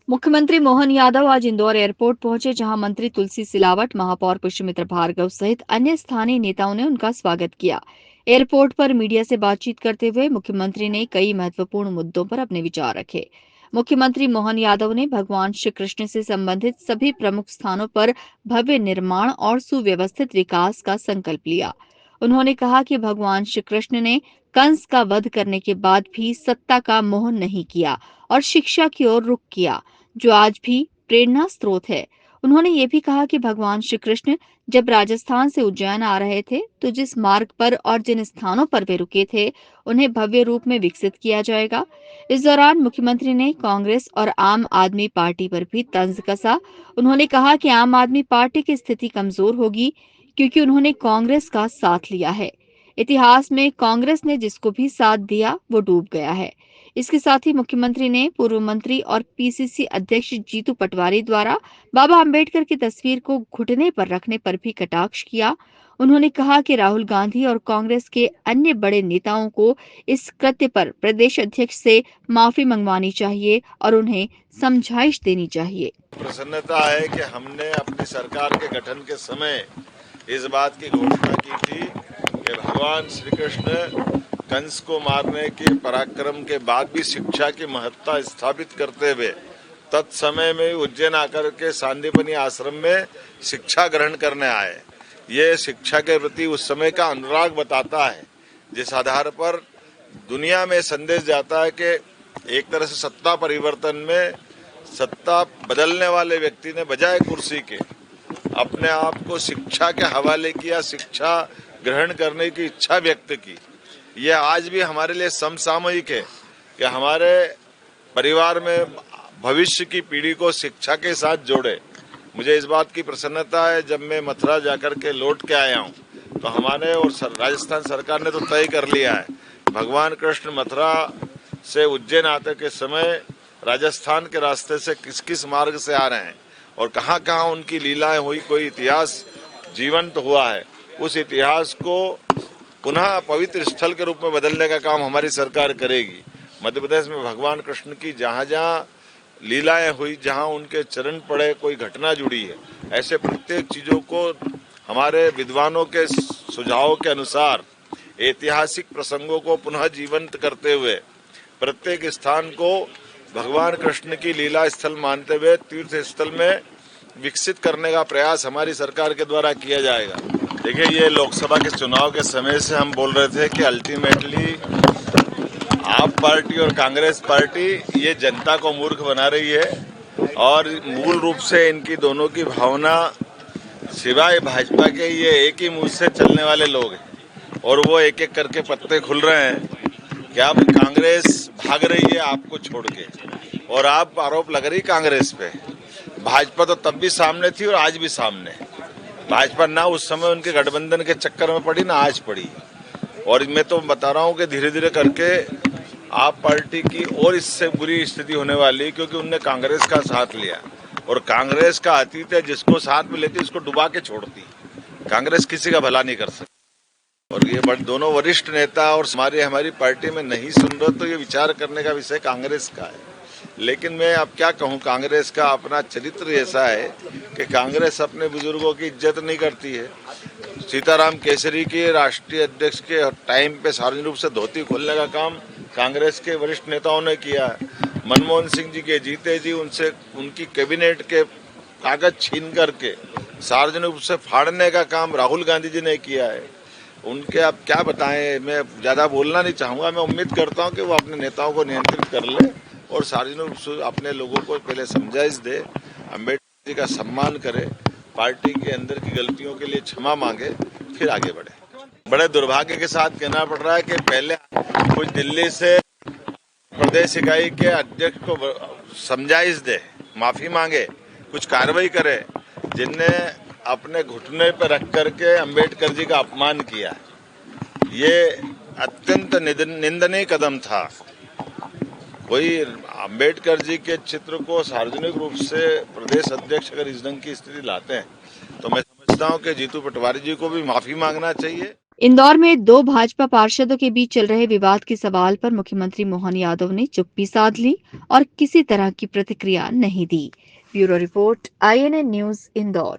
मुख्यमंत्री मोहन यादव आज इंदौर एयरपोर्ट पहुंचे, जहां मंत्री तुलसी सिलावट, महापौर पुष्यमित्र भार्गव सहित अन्य स्थानीय नेताओं ने उनका स्वागत किया। एयरपोर्ट पर मीडिया से बातचीत करते हुए मुख्यमंत्री ने कई महत्वपूर्ण मुद्दों पर अपने विचार रखे। मुख्यमंत्री मोहन यादव ने भगवान श्री कृष्ण से संबंधित सभी प्रमुख स्थानों पर भव्य निर्माण और सुव्यवस्थित विकास का संकल्प लिया। उन्होंने कहा कि भगवान श्री कृष्ण ने कंस का वध करने के बाद भी सत्ता का मोह नहीं किया और शिक्षा की ओर रुख किया, जो आज भी प्रेरणा स्रोत है। उन्होंने ये भी कहा कि भगवान श्री कृष्ण जब राजस्थान से उज्जैन आ रहे थे, तो जिस मार्ग पर और जिन स्थानों पर वे रुके थे, उन्हें भव्य रूप में विकसित किया जाएगा। इस दौरान मुख्यमंत्री ने कांग्रेस और आम आदमी पार्टी पर भी तंज कसा। उन्होंने कहा कि आम आदमी पार्टी की स्थिति कमजोर होगी, क्योंकि उन्होंने कांग्रेस का साथ लिया है। इतिहास में कांग्रेस ने जिसको भी साथ दिया, वो डूब गया है। इसके साथ ही मुख्यमंत्री ने पूर्व मंत्री और पीसीसी अध्यक्ष जीतू पटवारी द्वारा बाबा अंबेडकर की तस्वीर को घुटने पर रखने पर भी कटाक्ष किया। उन्होंने कहा कि राहुल गांधी और कांग्रेस के अन्य बड़े नेताओं को इस कृत्य पर प्रदेश अध्यक्ष से माफी मंगवानी चाहिए और उन्हें समझाइश देनी चाहिए। प्रसन्नता है कि हमने अपनी सरकार के गठन के समय इस बात की घोषणा की थी कि भगवान श्री कृष्ण कंस को मारने के पराक्रम के बाद भी शिक्षा की महत्ता स्थापित करते हुए तत्समय में उज्जैन आकर के सांदीपनी आश्रम में शिक्षा ग्रहण करने आए। ये शिक्षा के प्रति उस समय का अनुराग बताता है, जिस आधार पर दुनिया में संदेश जाता है कि एक तरह से सत्ता परिवर्तन में सत्ता बदलने वाले व्यक्ति ने बजाय कुर्सी के अपने आप को शिक्षा के हवाले किया, शिक्षा ग्रहण करने की इच्छा व्यक्त की। यह आज भी हमारे लिए समसामयिक है कि हमारे परिवार में भविष्य की पीढ़ी को शिक्षा के साथ जोड़े। मुझे इस बात की प्रसन्नता है, जब मैं मथुरा जाकर के लौट के आया हूँ तो हमारे और राजस्थान सरकार ने तो तय कर लिया है, भगवान कृष्ण मथुरा से उज्जैन आते के समय राजस्थान के रास्ते से किस किस मार्ग से आ रहे हैं और कहाँ कहाँ उनकी लीलाएं हुई, कोई इतिहास जीवंत हुआ है, उस इतिहास को पुनः पवित्र स्थल के रूप में बदलने का काम हमारी सरकार करेगी। मध्य प्रदेश में भगवान कृष्ण की जहाँ जहाँ लीलाएं हुई, जहाँ उनके चरण पड़े, कोई घटना जुड़ी है, ऐसे प्रत्येक चीजों को हमारे विद्वानों के सुझावों के अनुसार ऐतिहासिक प्रसंगों को पुनः जीवंत करते हुए प्रत्येक स्थान को भगवान कृष्ण की लीला स्थल मानते हुए तीर्थ स्थल में विकसित करने का प्रयास हमारी सरकार के द्वारा किया जाएगा। देखिए, ये लोकसभा के चुनाव के समय से हम बोल रहे थे कि अल्टीमेटली आप पार्टी और कांग्रेस पार्टी ये जनता को मूर्ख बना रही है और मूल रूप से इनकी दोनों की भावना सिवाय भाजपा के ये एक ही मुंह से चलने वाले लोग हैं और वो एक एक करके पत्ते खुल रहे हैं कि अब कांग्रेस भाग रही है आपको छोड़ के, और आप आरोप लग रही कांग्रेस पे। भाजपा तो तब भी सामने थी और आज भी सामने। भाजपा ना उस समय उनके गठबंधन के चक्कर में पड़ी ना आज पड़ी, और मैं तो बता रहा हूँ कि धीरे धीरे करके आप पार्टी की और इससे बुरी स्थिति होने वाली है, क्योंकि उनने कांग्रेस का साथ लिया और कांग्रेस का अतीत है, जिसको साथ में लेती उसको डुबा के छोड़ती। कांग्रेस किसी का भला नहीं कर सकती और ये दोनों वरिष्ठ नेता और हमारी पार्टी में नहीं सुन रहे, तो ये विचार करने का विषय कांग्रेस का है। लेकिन मैं अब क्या कहूँ, कांग्रेस का अपना चरित्र ऐसा है कि कांग्रेस अपने बुजुर्गों की इज्जत नहीं करती है। सीताराम केसरी के राष्ट्रीय अध्यक्ष के टाइम पे सार्वजनिक रूप से धोती खोलने का काम कांग्रेस के वरिष्ठ नेताओं ने किया है। मनमोहन सिंह जी के जीते जी उनसे उनकी कैबिनेट के कागज छीन करके सार्वजनिक रूप से फाड़ने का काम राहुल गांधी जी ने किया है। उनके अब क्या बताएं, मैं ज्यादा बोलना नहीं चाहूंगा। मैं उम्मीद करता हूं कि वो अपने नेताओं को नियंत्रित कर ले और सार्वजनिक रूप से अपने लोगों को पहले समझाइश दे, अम्बेडकर जी का सम्मान करे, पार्टी के अंदर की गलतियों के लिए क्षमा मांगे, फिर आगे बढ़े। बड़े दुर्भाग्य के साथ कहना पड़ रहा है कि पहले कुछ दिल्ली से प्रदेश इकाई के अध्यक्ष को समझाइश दे, माफी मांगे, कुछ कार्रवाई करे, जिनने अपने घुटने पर रख करके अम्बेडकर जी का अपमान किया। ये अत्यंत निंदनीय कदम था। कोई अम्बेडकर जी के चित्र को सार्वजनिक रूप से प्रदेश अध्यक्ष अगर इस ढंग की स्थिति लाते हैं, तो मैं समझता हूं कि जीतू पटवारी जी को भी माफी मांगना चाहिए। इंदौर में दो भाजपा पार्षदों के बीच चल रहे विवाद के सवाल पर मुख्यमंत्री मोहन यादव ने चुप्पी साध ली और किसी तरह की प्रतिक्रिया नहीं दी। Bureau report, INN news, Indore.